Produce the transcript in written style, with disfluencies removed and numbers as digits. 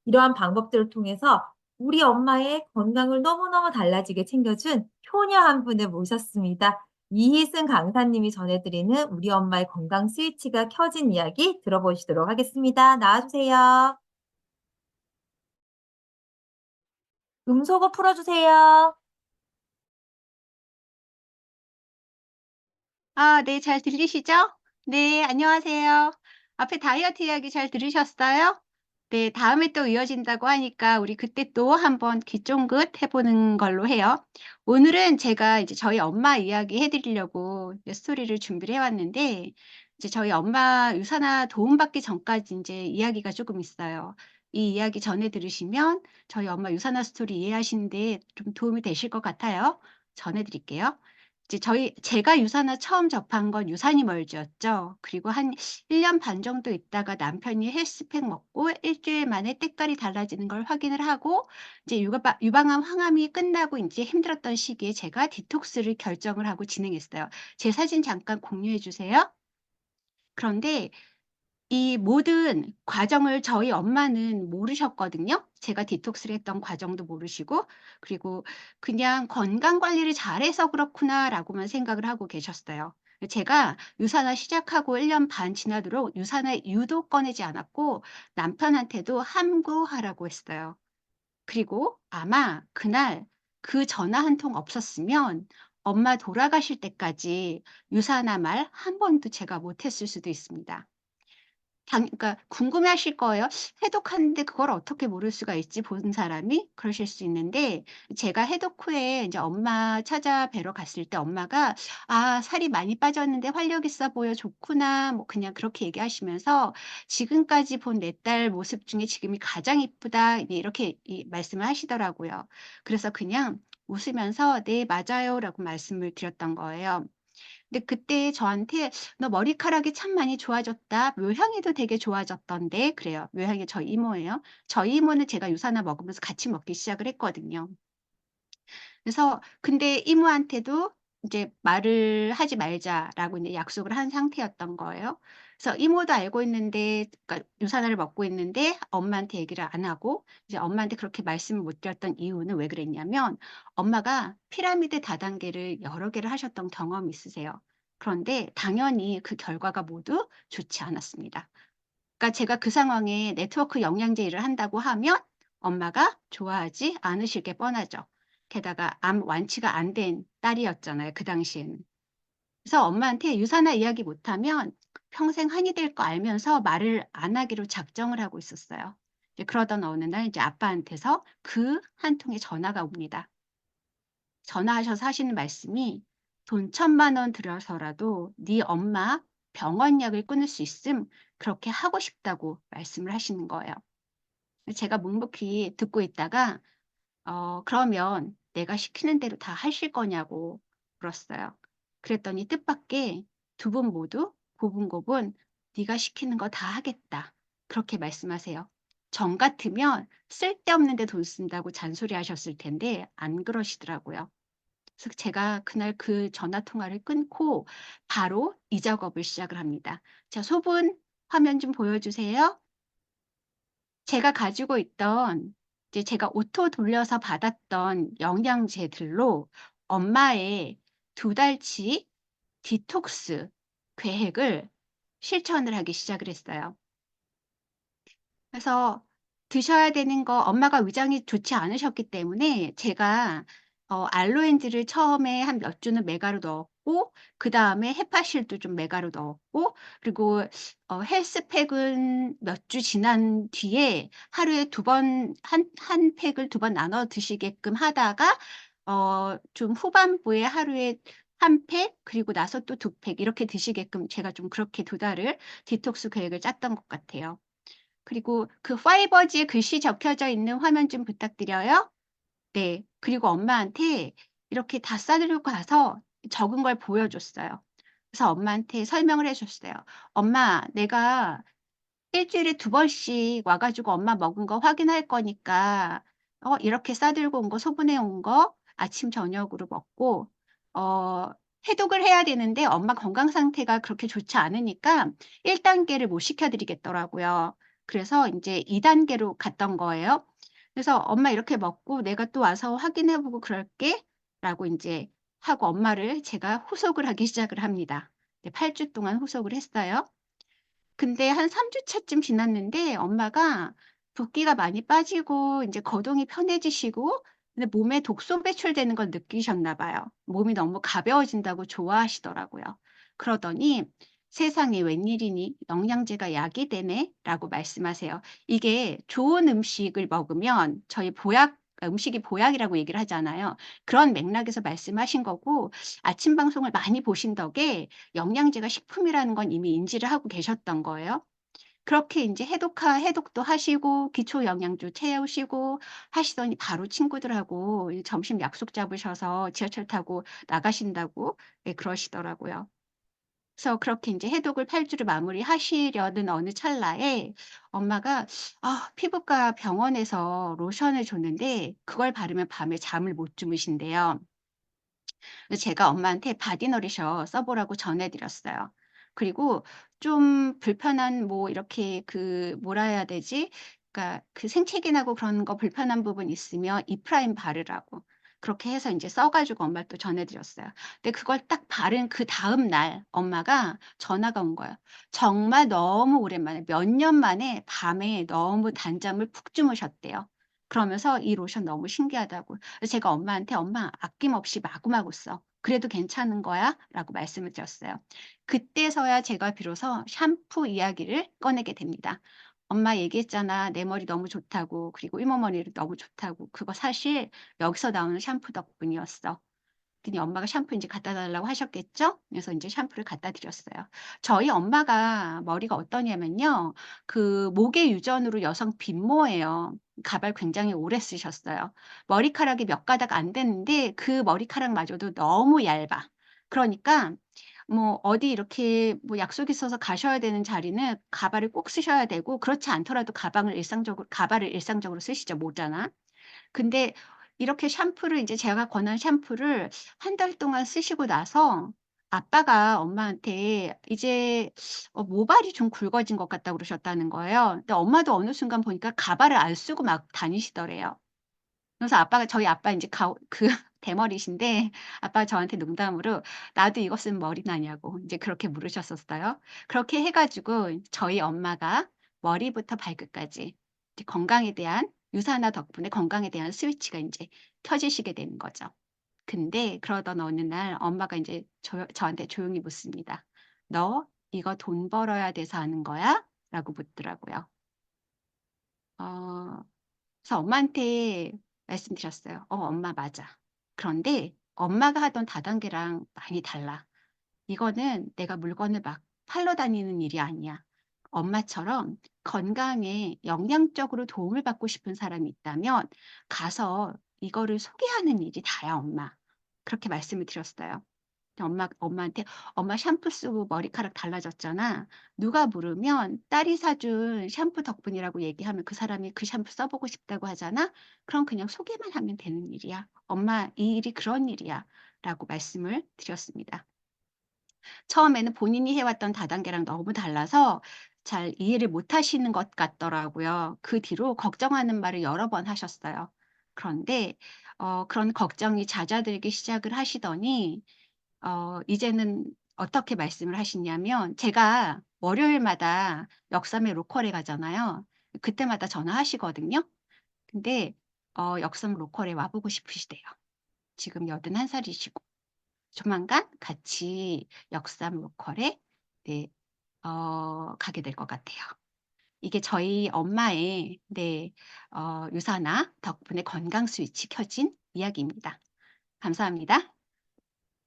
이러한 방법들을 통해서 우리 엄마의 건강을 너무너무 달라지게 챙겨준 효녀 한 분을 모셨습니다. 이희승 강사님이 전해드리는 우리 엄마의 건강 스위치가 켜진 이야기 들어보시도록 하겠습니다. 나와주세요. 음소거 풀어주세요. 아, 네, 잘 들리시죠? 네, 안녕하세요. 앞에 다이어트 이야기 잘 들으셨어요? 네, 다음에 또 이어진다고 하니까 우리 그때 또 한번 귀 쫑긋 해보는 걸로 해요. 오늘은 제가 이제 저희 엄마 이야기 해드리려고 이제 스토리를 준비를 해왔는데, 이제 저희 엄마 유산화 도움받기 전까지 이제 이야기가 조금 있어요. 이 이야기 전에 들으시면 저희 엄마 유산화 스토리 이해하시는데 좀 도움이 되실 것 같아요. 전해드릴게요. 이제 제가 유산화 처음 접한 건 유산이 멀지였죠. 그리고 한 1년 반 정도 있다가 남편이 헬스팩 먹고 일 주일 만에 때깔이 달라지는 걸 확인을 하고 이제 유방암 항암이 끝나고 인제 힘들었던 시기에 제가 디톡스를 결정을 하고 진행했어요. 제 사진 잠깐 공유해 주세요. 그런데 이 모든 과정을 저희 엄마는 모르셨거든요. 제가 디톡스를 했던 과정도 모르시고, 그리고 그냥 '건강 관리를 잘해서 그렇구나.'라고만 생각을 하고 계셨어요. 제가 유산화 시작하고 1년 반 지나도록 유산화 유도 꺼내지 않았고 남편한테도 함구하라고 했어요. 그리고 아마 그날 그 전화 한 통 없었으면 엄마 돌아가실 때까지 유산화 말 한 번도 제가 못 했을 수도 있습니다. 그러니까 궁금해하실 거예요. '해독하는데 그걸 어떻게 모를 수가 있지 보는 사람이?' 그러실 수 있는데, 제가 해독 후에 인제 엄마 찾아뵈러 갔을 때 엄마가 "아 살이 많이 빠졌는데 활력 있어 보여. 좋구나." 뭐 그냥 그렇게 얘기하시면서 "지금까지 본 내 딸 모습 중에 지금이 가장 이쁘다." 네 이렇게 말씀을 하시더라고요. 그래서 그냥 웃으면서 "네 맞아요."라고 말씀을 드렸던 거예요. 근데 그때 저한테 "너 머리카락이 참 많이 좋아졌다. 묘향이도 되게 좋아졌던데." 그래요. 묘향이 저희 이모예요. 저희 이모는 제가 유산화 먹으면서 같이 먹기 시작을 했거든요. 그래서 근데 이모한테도 이제 "말을 하지 말자."라고 이제 약속을 한 상태였던 거예요. 그래서 이모도 알고 있는데, 그러니까 유산화를 먹고 있는데 엄마한테 얘기를 안 하고 이제 엄마한테 그렇게 말씀을 못 드렸던 이유는 왜 그랬냐면, 엄마가 피라미드 다단계를 여러 개를 하셨던 경험이 있으세요. 그런데 당연히 그 결과가 모두 좋지 않았습니다. 그러니까 제가 그 상황에 네트워크 영양제 일을 한다고 하면 엄마가 좋아하지 않으실 게 뻔하죠. 게다가 암 완치가 안 된 딸이었잖아요, 그 당시에는. 그래서 엄마한테 유산화 이야기 못하면 평생 한이 될 거 알면서 말을 안 하기로 작정을 하고 있었어요. 이제 그러던 어느 날 이제 아빠한테서 그 한 통의 전화가 옵니다. 전화하셔서 하시는 말씀이 "돈 1,000만 원 들여서라도 네 엄마 병원 약을 끊을 수 있음." 그렇게 하고 싶다고 말씀을 하시는 거예요. 제가 묵묵히 듣고 있다가 "그러면 내가 시키는 대로 다 하실 거냐."고 물었어요. 그랬더니 뜻밖의 두 분 모두 고분고분 "네가 시키는 거 다 하겠다." 그렇게 말씀하세요. 전 같으면 쓸데없는 데 돈 쓴다고 잔소리하셨을 텐데 안 그러시더라고요. 그래서 제가 그날 그 전화 통화를 끊고 바로 이 작업을 시작을 합니다. 자, 소분 화면 좀 보여주세요. 제가 가지고 있던, 이제 제가 오토 돌려서 받았던 영양제들로 엄마의 2달치 디톡스 계획을 실천을 하기 시작을 했어요. 그래서 드셔야 되는 거, 엄마가 위장이 좋지 않으셨기 때문에 제가 알로엔지를 처음에 한 몇 주는 메가로 넣었고, 그다음에 헤파실도 좀 메가로 넣었고, 그리고 헬스팩은 몇 주 지난 뒤에 하루에 두 번 한 팩을 두 번 나눠 드시게끔 하다가 좀 후반부에 하루에 한 팩, 그리고 나서 또 두 팩 이렇게 드시게끔 제가 좀 그렇게 2달을 디톡스 계획을 짰던 것 같아요. 그리고 그 파이버즈에 글씨 적혀져 있는 화면 좀 부탁드려요. 네. 그리고 엄마한테 이렇게 다 싸들고 가서 적은 걸 보여줬어요. 그래서 엄마한테 설명을 해 줬어요. "엄마, 내가 일 주일에 2번씩 와 가지고 엄마 먹은 거 확인할 거니까 이렇게 싸들고 온 거 소분해 온 거 아침 저녁으로 먹고 어 해독을 해야 되는데 엄마 건강 상태가 그렇게 좋지 않으니까 1 단계를 못 시켜 드리겠더라고요. 그래서 인제 2 단계로 갔던 거예요. 그래서 "엄마 이렇게 먹고 내가 또 와서 확인해 보고 그럴게."라고 인제 하고 엄마를 제가 후속을 하기 시작을 합니다. 이제 8주 동안 후속을 했어요. 근데 한 3 주차쯤 지났는데 엄마가 붓기가 많이 빠지고 인제 거동이 편해지시고 근데 몸에 독소 배출되는 걸 느끼셨나 봐요. 몸이 너무 가벼워진다고 좋아하시더라고요. 그러더니 "세상에 웬일이니? 영양제가 약이 되네."라고 말씀하세요. 이게 좋은 음식을 먹으면 저희 보약 음식이 보약이라고 얘기를 하잖아요. 그런 맥락에서 말씀하신 거고 아침 방송을 많이 보신 덕에 영양제가 식품이라는 건 이미 인지를 하고 계셨던 거예요. 그렇게 인제 해독도 하시고 기초 영양주 채우시고 하시더니 바로 친구들하고 이 점심 약속 잡으셔서 지하철 타고 나가신다고 예 그러시더라고요. 그래서 그렇게 인제 해독을 8 주를 마무리하시려는 어느 찰나에 엄마가 피부과 병원에서 로션을 줬는데 그걸 바르면 밤에 잠을 못 주무신대요. 그래서 제가 엄마한테 바디너리셔 써 보라고 전해 드렸어요. 그리고 좀 불편한 뭐 이렇게 그 뭐라 해야 되지? 그러니까 그 생채기 나고 그런 거 불편한 부분 있으면 이프라임 바르라고. 그렇게 해서 인제 써 가지고 엄마한테 또 전해 드렸어요. 근데 그걸 딱 바른 그다음 날 엄마가 전화가 온 거예요. 정말 너무 오랜만에 몇 년 만에 밤에 너무 단잠을 푹 주무셨대요. 그러면서 "이 로션 너무 신기하다."고. 그래서 제가 엄마한테 "엄마 아낌없이 마구마구 써. 그래도 괜찮은 거야?"라고 말씀을 드렸어요. 그때서야 제가 비로소 샴푸 이야기를 꺼내게 됩니다. "엄마 얘기했잖아. 내 머리 너무 좋다고. 그리고 이모 머리도 너무 좋다고. 그거 사실 여기서 나오는 샴푸 덕분이었어." 그랬더니 엄마가 샴푸 인제 갖다 달라고 하셨겠죠? 그래서 인제 샴푸를 갖다 드렸어요. 저희 엄마가 머리가 어떠냐면요. 그 목의 유전으로 여성 빈모예요. 가발 굉장히 오래 쓰셨어요. 머리카락이 몇 가닥 안 되는데 그 머리카락마저도 너무 얇아. 그러니까 뭐 어디 이렇게 뭐 약속 있어서 가셔야 되는 자리는 가발을 꼭 쓰셔야 되고 그렇지 않더라도 가발을 일상적으로 쓰시죠, 모자나. 근데 이렇게 샴푸를 인제 제가 권한 샴푸를 한 달 동안 쓰시고 나서 아빠가 엄마한테 이제 "모발이 좀 굵어진 것 같다." 그러셨다는 거예요. 근데 엄마도 어느 순간 보니까 가발을 안 쓰고 막 다니시더래요. 그래서 저희 아빠 인제 그 대머리신데 아빠가 저한테 농담으로 "나도 이거 쓰면 머리 나냐."고 인제 그렇게 물으셨었어요. 그렇게 해 가지고 저희 엄마가 머리부터 발끝까지 이제 건강에 대한 유산화 덕분에 건강에 대한 스위치가 인제 켜지시게 되는 거죠. 근데 그러던 어느 날 엄마가 인제 저한테 조용히 묻습니다. "너 이거 돈 벌어야 돼서 하는 거야?" 라고 묻더라고요. 어 그래서 엄마한테 말씀드렸어요. 엄마 맞아. 그런데 엄마가 하던 다단계랑 많이 달라. 이거는 내가 물건을 막 팔러 다니는 일이 아니야. 엄마처럼 건강에 영양적으로 도움을 받고 싶은 사람이 있다면 가서 이거를 소개하는 일이 다야, 엄마." 그렇게 말씀을 드렸어요. 엄마한테 "엄마 샴푸 쓰고 머리카락 달라졌잖아." 누가 물으면 딸이 사준 샴푸 덕분이라고 얘기하면 그 사람이 그 샴푸 써 보고 싶다고 하잖아. 그럼 그냥 소개만 하면 되는 일이야. 엄마 이 일이 그런 일이야."라고 말씀을 드렸습니다. 처음에는 본인이 해왔던 다단계랑 너무 달라서 잘 이해를 못 하시는 것 같더라고요. 그 뒤로 걱정하는 말을 여러 번 하셨어요. 그런데 그런 걱정이 잦아들기 시작을 하시더니 이제는 어떻게 말씀을 하시냐면 제가 월요일마다 역삼의 로컬에 가잖아요. 그때마다 전화하시거든요. 근데 역삼 로컬에 와 보고 싶으시대요. 지금 81 살이시고. 조만간 같이 역삼 로컬에 네 가게 될 것 같아요. 이게 저희 엄마의 네 유산화 덕분에 건강 스위치 켜진 이야기입니다. 감사합니다.